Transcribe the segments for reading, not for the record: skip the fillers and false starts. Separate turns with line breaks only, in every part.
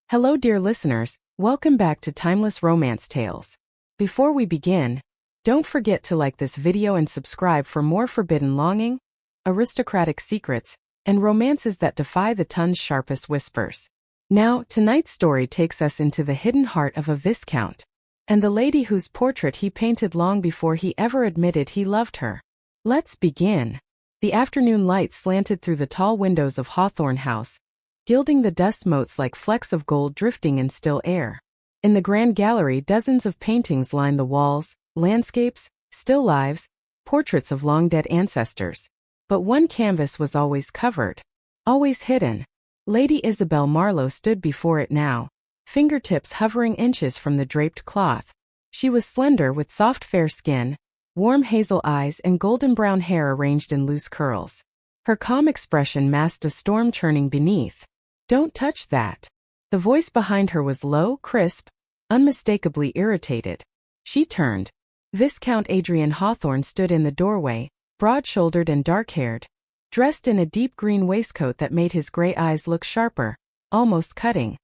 Hello dear listeners, welcome back to Timeless Romance Tales. Before we begin, don't forget to like this video and subscribe for more forbidden longing, aristocratic secrets, and romances that defy the tongue's sharpest whispers. Now, tonight's story takes us into the hidden heart of a viscount, and the lady whose portrait he painted long before he ever admitted he loved her. Let's begin. The afternoon light slanted through the tall windows of Hawthorne House, gilding the dust motes like flecks of gold drifting in still air. In the grand gallery, dozens of paintings lined the walls, landscapes, still lives, portraits of long-dead ancestors. But one canvas was always covered, always hidden. Lady Isabelle Marlowe stood before it now, fingertips hovering inches from the draped cloth. She was slender with soft fair skin, warm hazel eyes and golden brown hair arranged in loose curls. Her calm expression masked a storm churning beneath. "Don't touch that." The voice behind her was low, crisp, unmistakably irritated. She turned. Viscount Adrian Hawthorne stood in the doorway, broad-shouldered and dark-haired, dressed in a deep green waistcoat that made his gray eyes look sharper, almost cutting.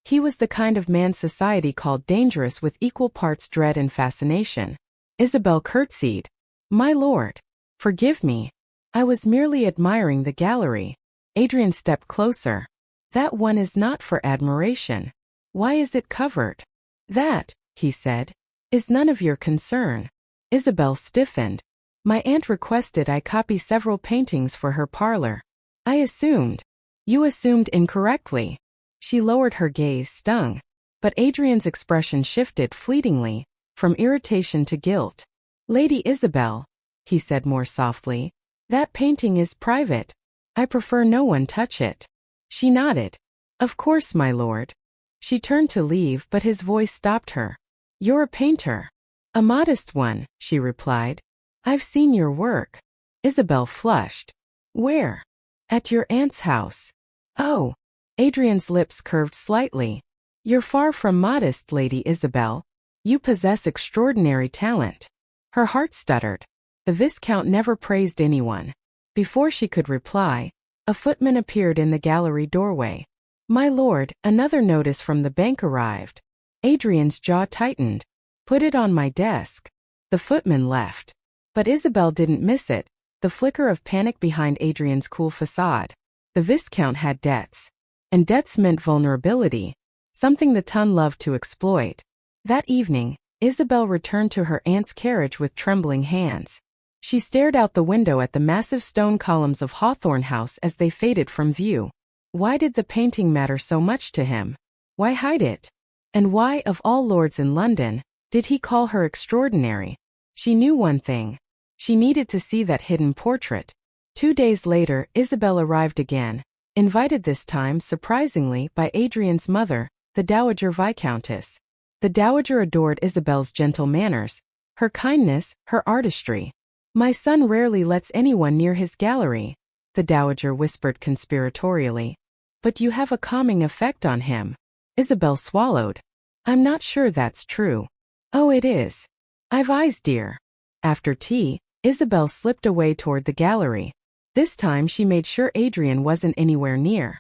He was the kind of man society called dangerous, with equal parts dread and fascination. Isabelle curtsied. "My lord, forgive me. I was merely admiring the gallery." Adrian stepped closer. "That one is not for admiration. Why is it covered?" "That," he said, "is none of your concern." Isabelle stiffened. "My aunt requested I copy several paintings for her parlor. I assumed." "You assumed incorrectly." She lowered her gaze, stung. But Adrian's expression shifted fleetingly, from irritation to guilt. "Lady Isabelle," he said more softly, "that painting is private. I prefer no one touch it." She nodded. "Of course, my lord." She turned to leave, but his voice stopped her. "You're a painter." "A modest one," she replied. "I've seen your work." Isabelle flushed. "Where?" "At your aunt's house." "Oh." Adrian's lips curved slightly. "You're far from modest, Lady Isabelle. You possess extraordinary talent." Her heart stuttered. The Viscount never praised anyone. Before she could reply, a footman appeared in the gallery doorway. "My lord, another notice from the bank arrived." Adrian's jaw tightened. "Put it on my desk." The footman left. But Isabelle didn't miss it, the flicker of panic behind Adrian's cool facade. The Viscount had debts. And debts meant vulnerability, something the tongue loved to exploit. That evening, Isabelle returned to her aunt's carriage with trembling hands. She stared out the window at the massive stone columns of Hawthorne House as they faded from view. Why did the painting matter so much to him? Why hide it? And why, of all lords in London, did he call her extraordinary? She knew one thing. She needed to see that hidden portrait. 2 days later, Isabelle arrived again, invited this time, surprisingly, by Adrian's mother, the Dowager Viscountess. The Dowager adored Isabelle's gentle manners, her kindness, her artistry. "My son rarely lets anyone near his gallery," the Dowager whispered conspiratorially. "But you have a calming effect on him." Isabelle swallowed. "I'm not sure that's true." "Oh, it is. I've eyes, dear." After tea, Isabelle slipped away toward the gallery. This time she made sure Adrian wasn't anywhere near.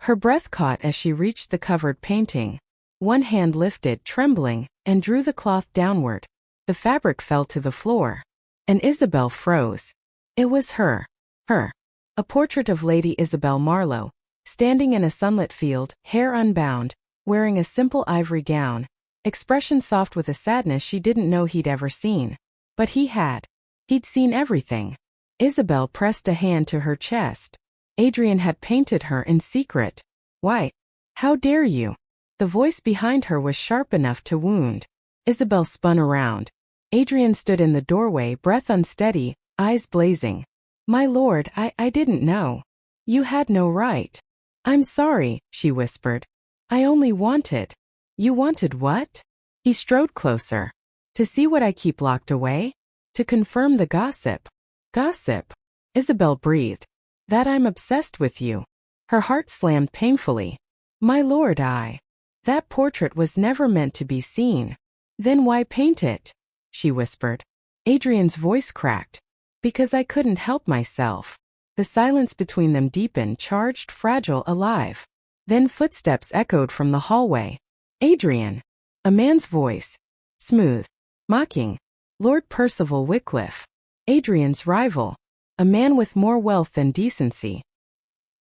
Her breath caught as she reached the covered painting. One hand lifted, trembling, and drew the cloth downward. The fabric fell to the floor. And Isabelle froze. It was her. A portrait of Lady Isabelle Marlowe, standing in a sunlit field, hair unbound, wearing a simple ivory gown, expression soft with a sadness she didn't know he'd ever seen. But he had. He'd seen everything. Isabelle pressed a hand to her chest. Adrian had painted her in secret. "Why? How dare you?" The voice behind her was sharp enough to wound. Isabelle spun around. Adrian stood in the doorway, breath unsteady, eyes blazing. "My lord, I didn't know. You had no right." "I'm sorry," she whispered. "I only wanted." "You wanted what?" He strode closer. "To see what I keep locked away? To confirm the gossip." "Gossip?" Isabelle breathed. "That I'm obsessed with you." Her heart slammed painfully. "My lord, that portrait was never meant to be seen." "Then why paint it?" she whispered. Adrian's voice cracked. "Because I couldn't help myself." The silence between them deepened, charged, fragile, alive. Then footsteps echoed from the hallway. Adrian. A man's voice. Smooth. Mocking. Lord Percival Wycliffe. Adrian's rival. A man with more wealth than decency.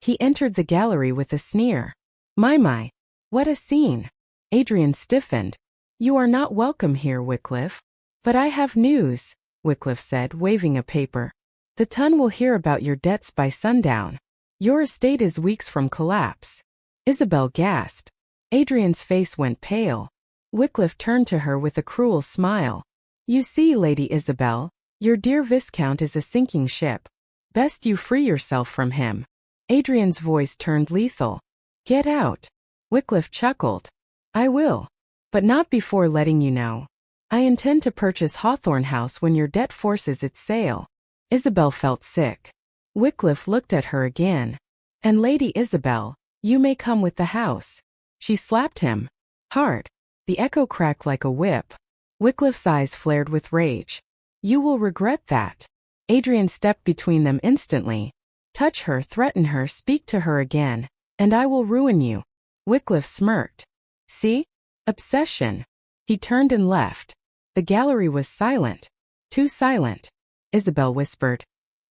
He entered the gallery with a sneer. My, what a scene. Adrian stiffened. You are not welcome here, Wycliffe. But I have news, Wycliffe said, waving a paper. The ton will hear about your debts by sundown. Your estate is weeks from collapse. Isabelle gasped. Adrian's face went pale. Wycliffe turned to her with a cruel smile. You see, Lady Isabelle, your dear Viscount is a sinking ship. Best you free yourself from him. Adrian's voice turned lethal. Get out. Wycliffe chuckled. I will. But not before letting you know. I intend to purchase Hawthorne House when your debt forces its sale. Isabelle felt sick. Wycliffe looked at her again. And Lady Isabelle, you may come with the house. She slapped him. Hard. The echo cracked like a whip. Wycliffe's eyes flared with rage. You will regret that. Adrian stepped between them instantly. Touch her, threaten her, speak to her again, and I will ruin you. Wycliffe smirked. See? Obsession. He turned and left. The gallery was silent. Too silent. Isabelle whispered.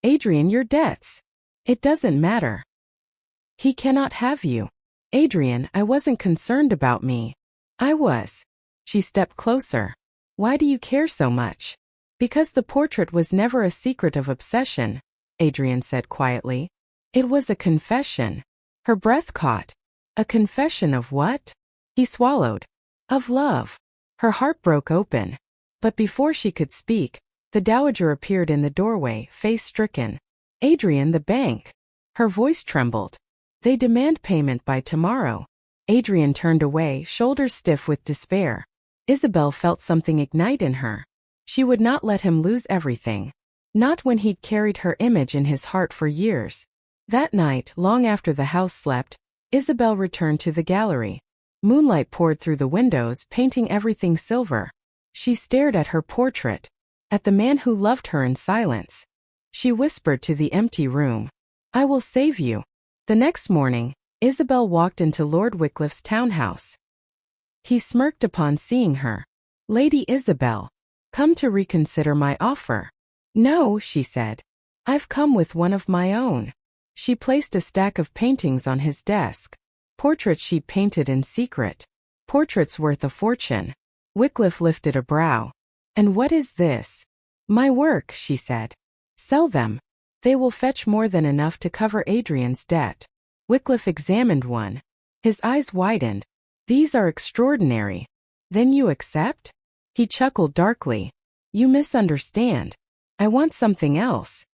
Adrian, your debts. It doesn't matter. He cannot have you. Adrian, I wasn't concerned about me. I was. She stepped closer. Why do you care so much? Because the portrait was never a secret of obsession, Adrian said quietly. It was a confession. Her breath caught. A confession of what? He swallowed. Of love. Her heart broke open. But before she could speak, the dowager appeared in the doorway, face stricken. Adrian, the bank. Her voice trembled. They demand payment by tomorrow. Adrian turned away, shoulders stiff with despair. Isabelle felt something ignite in her. She would not let him lose everything. Not when he'd carried her image in his heart for years. That night, long after the house slept, Isabelle returned to the gallery. Moonlight poured through the windows, painting everything silver. She stared at her portrait. At the man who loved her in silence. She whispered to the empty room. I will save you. The next morning, Isabelle walked into Lord Wycliffe's townhouse. He smirked upon seeing her. Lady Isabelle, come to reconsider my offer. No, she said. I've come with one of my own. She placed a stack of paintings on his desk. Portraits she'd painted in secret. Portraits worth a fortune. Wycliffe lifted a brow. And what is this? My work, she said. Sell them. They will fetch more than enough to cover Adrian's debt. Wycliffe examined one. His eyes widened. These are extraordinary. Then you accept? He chuckled darkly. You misunderstand. I want something else.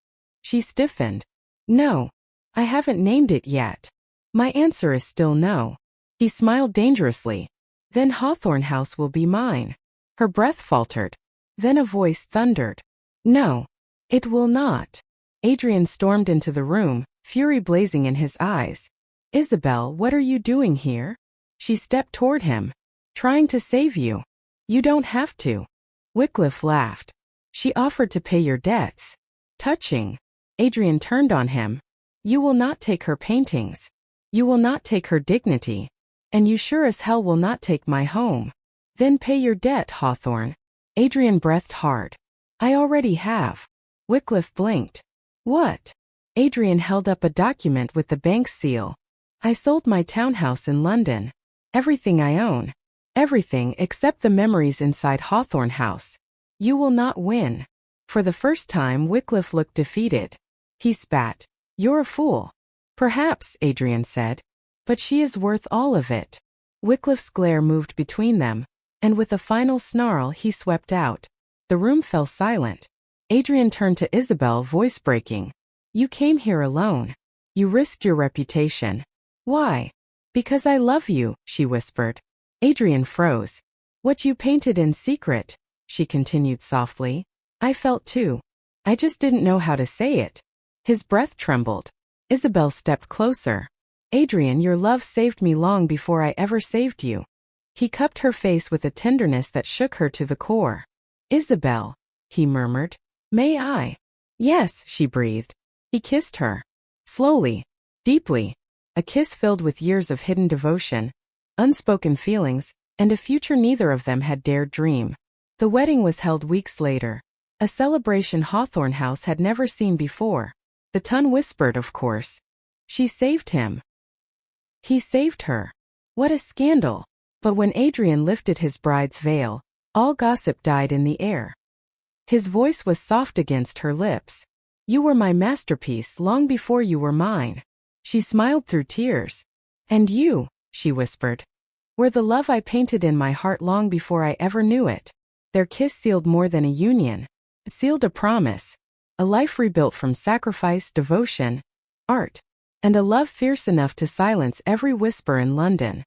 She stiffened. No. I haven't named it yet. My answer is still no. He smiled dangerously. Then Hawthorne House will be mine. Her breath faltered. Then a voice thundered. No. It will not. Adrian stormed into the room, fury blazing in his eyes. Isabelle, what are you doing here? She stepped toward him. Trying to save you. You don't have to. Wycliffe laughed. She offered to pay your debts. Touching. Adrian turned on him. You will not take her paintings. You will not take her dignity. And you sure as hell will not take my home. Then pay your debt, Hawthorne. Adrian breathed hard. I already have. Wycliffe blinked. What? Adrian held up a document with the bank seal. I sold my townhouse in London. Everything I own. Everything except the memories inside Hawthorne House. You will not win. For the first time, Wycliffe looked defeated. He spat. You're a fool. Perhaps, Adrian said. But she is worth all of it. Wycliffe's glare moved between them, and with a final snarl he swept out. The room fell silent. Adrian turned to Isabelle, voice breaking. You came here alone. You risked your reputation. Why? Because I love you, she whispered. Adrian froze. What you painted in secret, she continued softly. I felt too. I just didn't know how to say it. His breath trembled. Isabelle stepped closer. Adrian, your love saved me long before I ever saved you. He cupped her face with a tenderness that shook her to the core. Isabelle, he murmured. May I? Yes, she breathed. He kissed her. Slowly. Deeply. A kiss filled with years of hidden devotion, unspoken feelings, and a future neither of them had dared dream. The wedding was held weeks later, a celebration Hawthorne House had never seen before. The tongue whispered, of course. She saved him. He saved her. What a scandal! But when Adrian lifted his bride's veil, all gossip died in the air. His voice was soft against her lips. You were my masterpiece long before you were mine. She smiled through tears. And you, she whispered, were the love I painted in my heart long before I ever knew it. Their kiss sealed more than a union, sealed a promise, a life rebuilt from sacrifice, devotion, art, and a love fierce enough to silence every whisper in London.